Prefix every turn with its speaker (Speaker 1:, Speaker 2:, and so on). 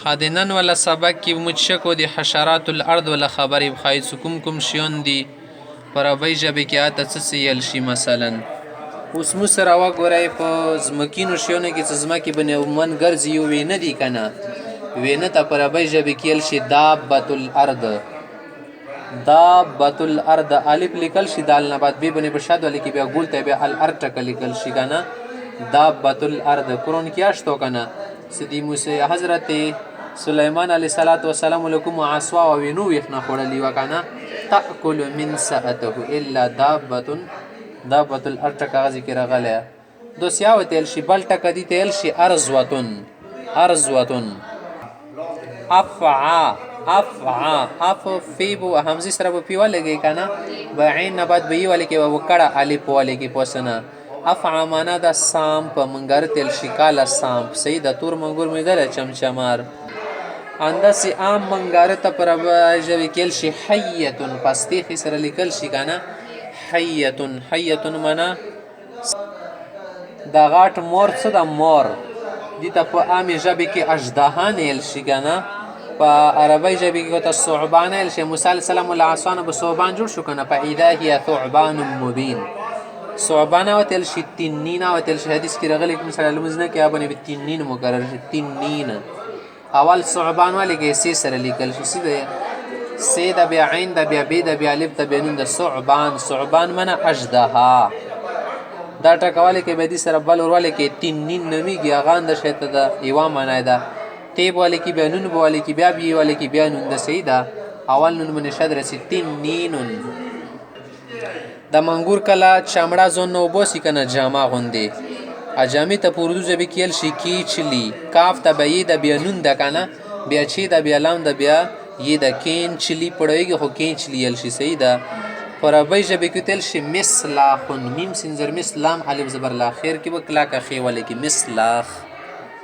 Speaker 1: خادنن ولا سبق کې مچکو د حشرات الارض ولا خبرې بخای کوم کوم شیون دي پر ابي ژبې کې اته څه سیل شي مثلا اوس مو سره وګورئ په ځمکینو شیونو کې چې ځمکې باندې عموماً ګرځي یو وینه دي که نه وینه ته پر ابي ژبې کې یل شي دابة الارض دابة الارض الف لیکل شي دال نه بعد بې باندې په شد ولې کې بیا ګول ته بیا الارض ټکه لیکل شي که نه دابة الارض قرآن کې اشتو که نه سدی موسی حضرت سلیمان علیه السلام لکم عصوا و وینو ویخنه خوړلي وه که نه تأکل من سأته الا دابة الارض ټکه هغه ذکر راغلی دوسیا ورته ویل شي بل ټکه دي ته ویل شي ارزوتن افعا اف فی بو حمزه سره به پی ولګي که نه به عین نه بعد به یې ولګي به وکړه الف ولګي پوسنه افعا معنا د سام په منګر تل شکال سام صحیح د تور منګور میدل چمچمار اندسی عام منګر ته پر ژبې کېل شي حیتن پستیخ سره لیکل شي که نه حیتن معنا د غاټ مور څه د مور دې ته په عامې ژبې کې اژدهان ویل شي که نه په عربی ژبې کې ورته ثعبان ویل شي موسی علیه السلام له عصا نه به ثعبان جوړ شو که نه فاذا هي ثعبان مبین ثعبان ورته ویل شي تنین ورته ویل شي حدیث کې راغلی کوم سړی لمونځ نه کوي هغه باندې به تنین مقرر شي تنین اول ثعبان ولې کې سی سره لیکل شي سی د بیا عین د بیا بی د بیا الف د بیا نون د ثعبان منه اژدها دا ټکوالی کې به دې سره بل وروالی کې تنین نومیږي هغه اندشه ته د یوه معنی ده تیب والی کې بیا نون به والی کې بیا بی والی کې بیا نون ده صحیح ده اول نون باندې شد رسي تنینون د منګور کله چمړه ځون نه اوباسي که نه جامه غوندې اجامې ته په اردو ژبې کې ویل شي کیچلي کاف ته به یې د بیا نون ده که نه بیا چې د بیا لام د بیا یې د کینچلي پړویږي خو کینچلي ویل شي صحیح ده پر عربی ژبې کې تل شي مصلاخ میم سینزر مثلام الف زبر لا خیر کې به کلاکه خې ولې کې مصلاخ